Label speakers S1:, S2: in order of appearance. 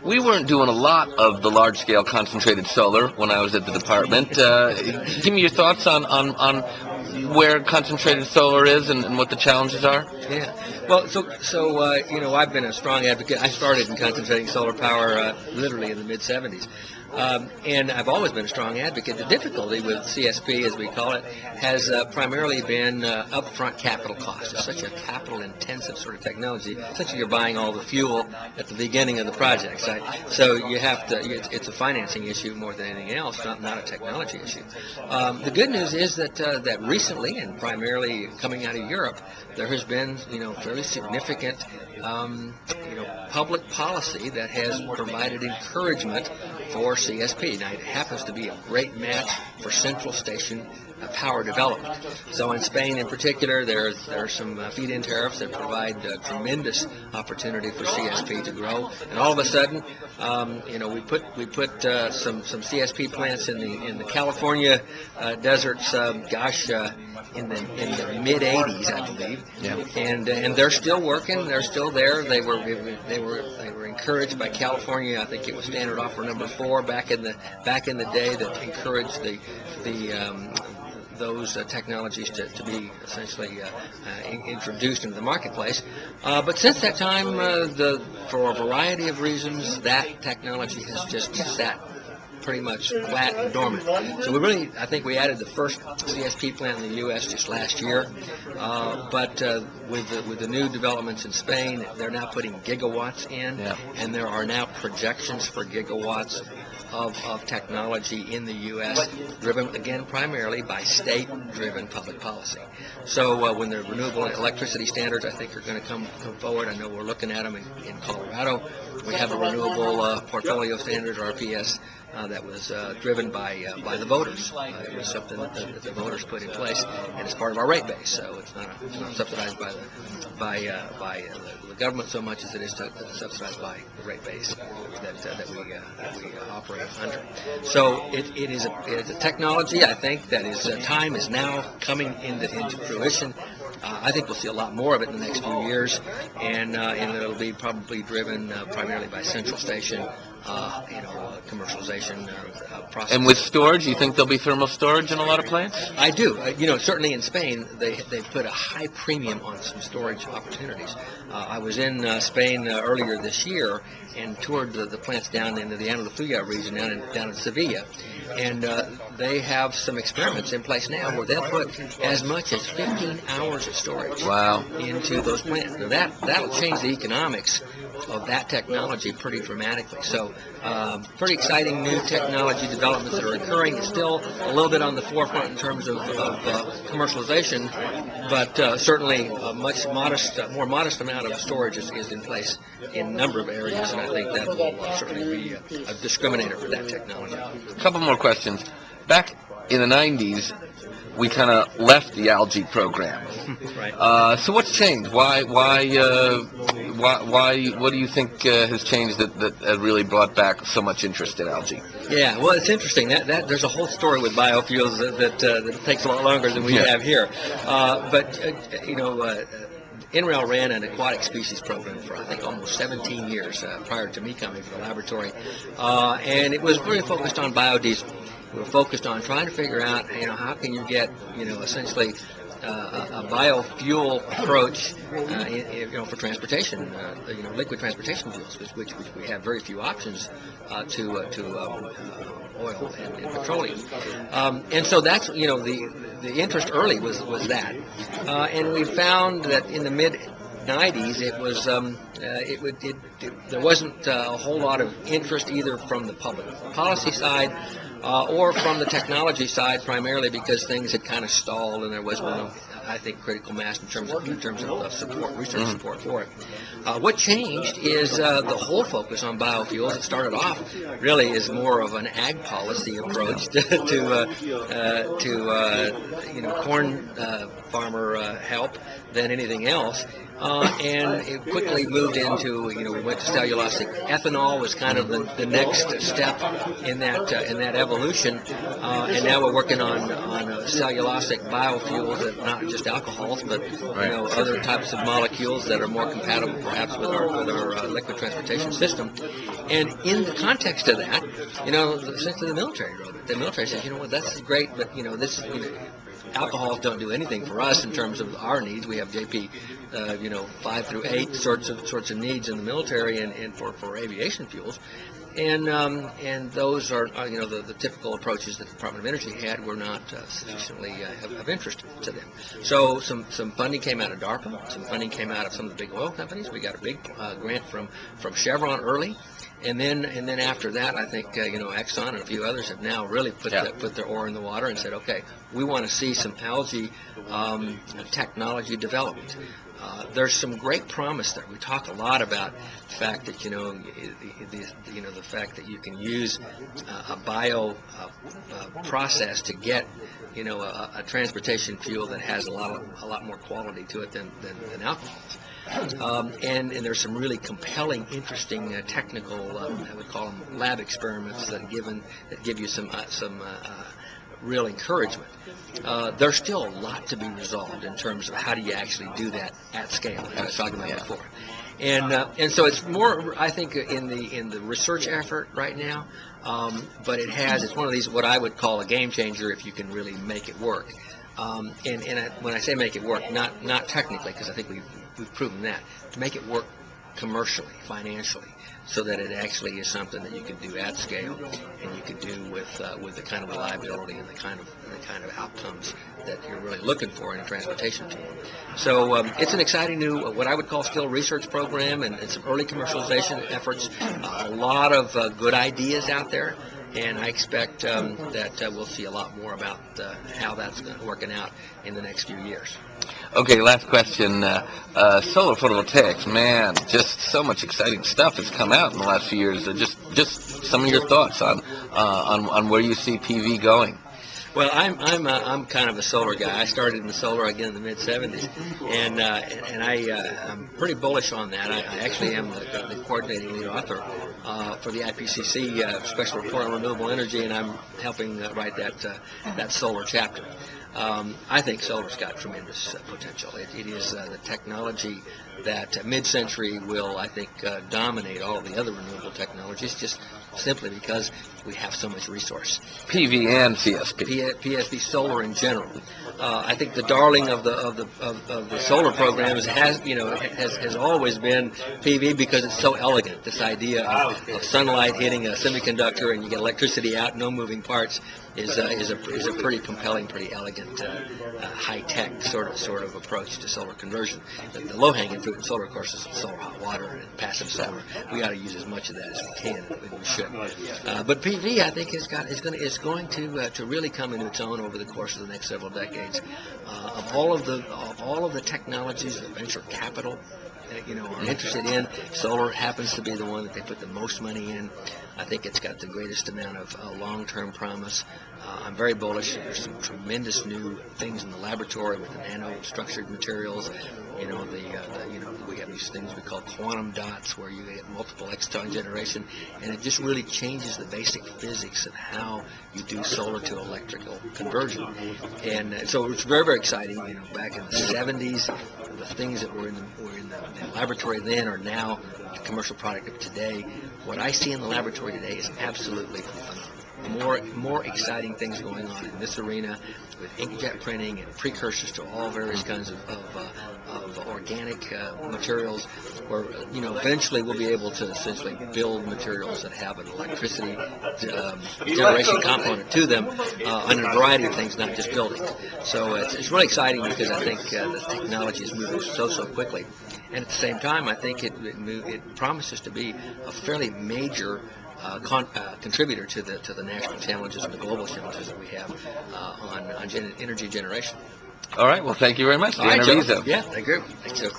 S1: We weren't doing a lot of the large-scale concentrated solar when I was at the department. Give me your thoughts on where concentrated solar is and what the challenges are.
S2: Yeah. Well, I've been a strong advocate. I started in concentrating solar power literally in the mid-'70s. And I've always been a strong advocate. The difficulty with CSP, as we call it, has primarily been upfront capital costs. It's such a capital-intensive sort of technology. Essentially, you're buying all the fuel at the beginning of the project. So you have to. It's a financing issue more than anything else, not a technology issue. The good news is that recently, and primarily coming out of Europe, there has been fairly significant public policy that has provided encouragement for CSP. Now, it happens to be a great match for central station power development. So in Spain in particular, there are some feed-in tariffs that provide tremendous opportunity for CSP to grow. And all of a sudden, we put some CSP plants in the California deserts. In the mid-'80s, I believe. Yeah. And they're still working. They're still there. They were encouraged by California. I think it was standard offer number 4 back in the day that encouraged those technologies to be essentially introduced into the marketplace. But since that time, for a variety of reasons, that technology has just sat pretty much flat and dormant. So I think we added the first CSP plant in the U.S. just last year. But with the new developments in Spain, they're now putting gigawatts in, and there are now projections for gigawatts of technology in the U.S., driven again primarily by state-driven public policy. So when the renewable electricity standards, I think, are going to come forward, I know we're looking at them in Colorado. We have a renewable portfolio standard, RPS, that was driven by the voters. It was something that the voters put in place, and it's part of our rate base. So it's not subsidized by the government so much as it is subsidized by the rate base that we operate under. So it is a technology, I think, that time is now coming into fruition. I think we'll see a lot more of it in the next few years, and it'll be probably driven primarily by central station, commercialization process.
S1: And with storage, you think there'll be thermal storage in a lot of plants?
S2: I do. Certainly in Spain, they put a high premium on some storage opportunities. I was in Spain earlier this year and toured the plants down into the Andalusia region, down in Sevilla. And they have some experiments in place now where they'll put as much as 15 hours of storage into those plants. Now that'll change the economics of that technology pretty dramatically. So pretty exciting new technology developments that are occurring. It's still a little bit on the forefront in terms of commercialization, but certainly a more modest amount of storage is in place in a number of areas, and I think that will certainly be a discriminator for that technology.
S1: A couple more questions. Back in the 90s, we kind of left the algae program.
S2: Right.
S1: So what's changed? Why? What do you think has changed that really brought back so much interest in algae?
S2: Yeah, well, it's interesting. That there's a whole story with biofuels that takes a lot longer than we have here. NREL ran an aquatic species program for, I think, almost 17 years prior to me coming to the laboratory, and it was very focused on biodiesel. We were focused on trying to figure out, how can you get, essentially a biofuel approach, for transportation, liquid transportation fuels, which we have very few options to oil and petroleum, and so that's the interest early was that, and we found that in the mid-'90s it was there wasn't a whole lot of interest either from the public policy side or from the technology side, primarily because things had kind of stalled and there was no, I think, critical mass in terms of support, research support for it. What changed is the whole focus on biofuels. It started off really as more of an ag policy approach to corn farmer help than anything else. and it quickly moved into, we went to cellulosic ethanol was kind of the next step in that evolution, and now we're working on cellulosic biofuels, that not just alcohols, but other types of molecules that are more compatible perhaps with our liquid transportation system. And in the context of that, essentially the military wrote it. The military says, that's great, but alcohols don't do anything for us in terms of our needs. We have JP, 5 through 8 sorts of needs in the military and for aviation fuels, and those are the typical approaches that the Department of Energy had were not sufficiently of interest to them. So some funding came out of DARPA, some funding came out of some of the big oil companies. We got a big grant from Chevron early. And then after that, I think Exxon and a few others have now really put their oar in the water and said, okay, we want to see some algae technology development. There's some great promise there. We talk a lot about the fact that the fact that you can use a bio process to get a transportation fuel that has a lot more quality to it than alcohols. And there's some really compelling, interesting technical, I would call them lab experiments that give you some real encouragement. There's still a lot to be resolved in terms of how do you actually do that at scale, as I was talking about before. And so it's more, I think, in the research effort right now, but it's one of these what I would call a game changer if you can really make it work. When I say make it work, not technically, because I think we've proven that, to make it work commercially, financially, so that it actually is something that you can do at scale, and you can do with the kind of reliability and the kind of outcomes that you're really looking for in a transportation tool. So it's an exciting new, what I would call still research program, and some early commercialization efforts. A lot of good ideas out there. And I expect that we'll see a lot more about how that's working out in the next few years.
S1: Okay, last question. Solar photovoltaics, man, just so much exciting stuff has come out in the last few years. Just some of your thoughts on where you see PV going.
S2: Well, I'm kind of a solar guy. I started in the solar again in the mid '70s, and I'm pretty bullish on that. I actually am the coordinating lead author for the IPCC Special Report on Renewable Energy, and I'm helping write that solar chapter. I think solar's got tremendous potential. It is the technology that mid-century will, I think, dominate all of the other renewable technologies, just simply because we have so much resource.
S1: PV and CSP.
S2: PSP, solar in general. I think the darling of the solar programs has always been PV because it's so elegant. This idea of sunlight hitting a semiconductor and you get electricity out, no moving parts, is a pretty compelling, pretty elegant, high-tech sort of approach to solar conversion. The low-hanging fruit in solar, of course, is solar hot water and passive solar. We ought to use as much of that as we can, and we should. But PV, I think, is going to really come into its own over the course of the next several decades. Of all of the technologies that venture capital are interested in, solar happens to be the one that they put the most money in. I think it's got the greatest amount of long-term promise. I'm very bullish. There's some tremendous new things in the laboratory with the nano-structured materials. We have these things we call quantum dots, where you get multiple exciton generation, and it just really changes the basic physics of how you do solar to electrical conversion. And so it's very, very exciting. Back in the 70s, the things that were in the laboratory then are now the commercial product of today. What I see in the laboratory today is absolutely phenomenal. More exciting things going on in this arena with inkjet printing and precursors to all various kinds of organic materials, where eventually we'll be able to essentially build materials that have an electricity generation component to them on a variety of things, not just building. So it's really exciting because I think the technology is moving so quickly, and at the same time I think it promises to be a fairly major contributor to the national challenges and the global challenges that we have on energy generation.
S1: All right. Well, thank you very much,
S2: All right,
S1: Arvizu.
S2: yeah, thank you. Thanks, Joe.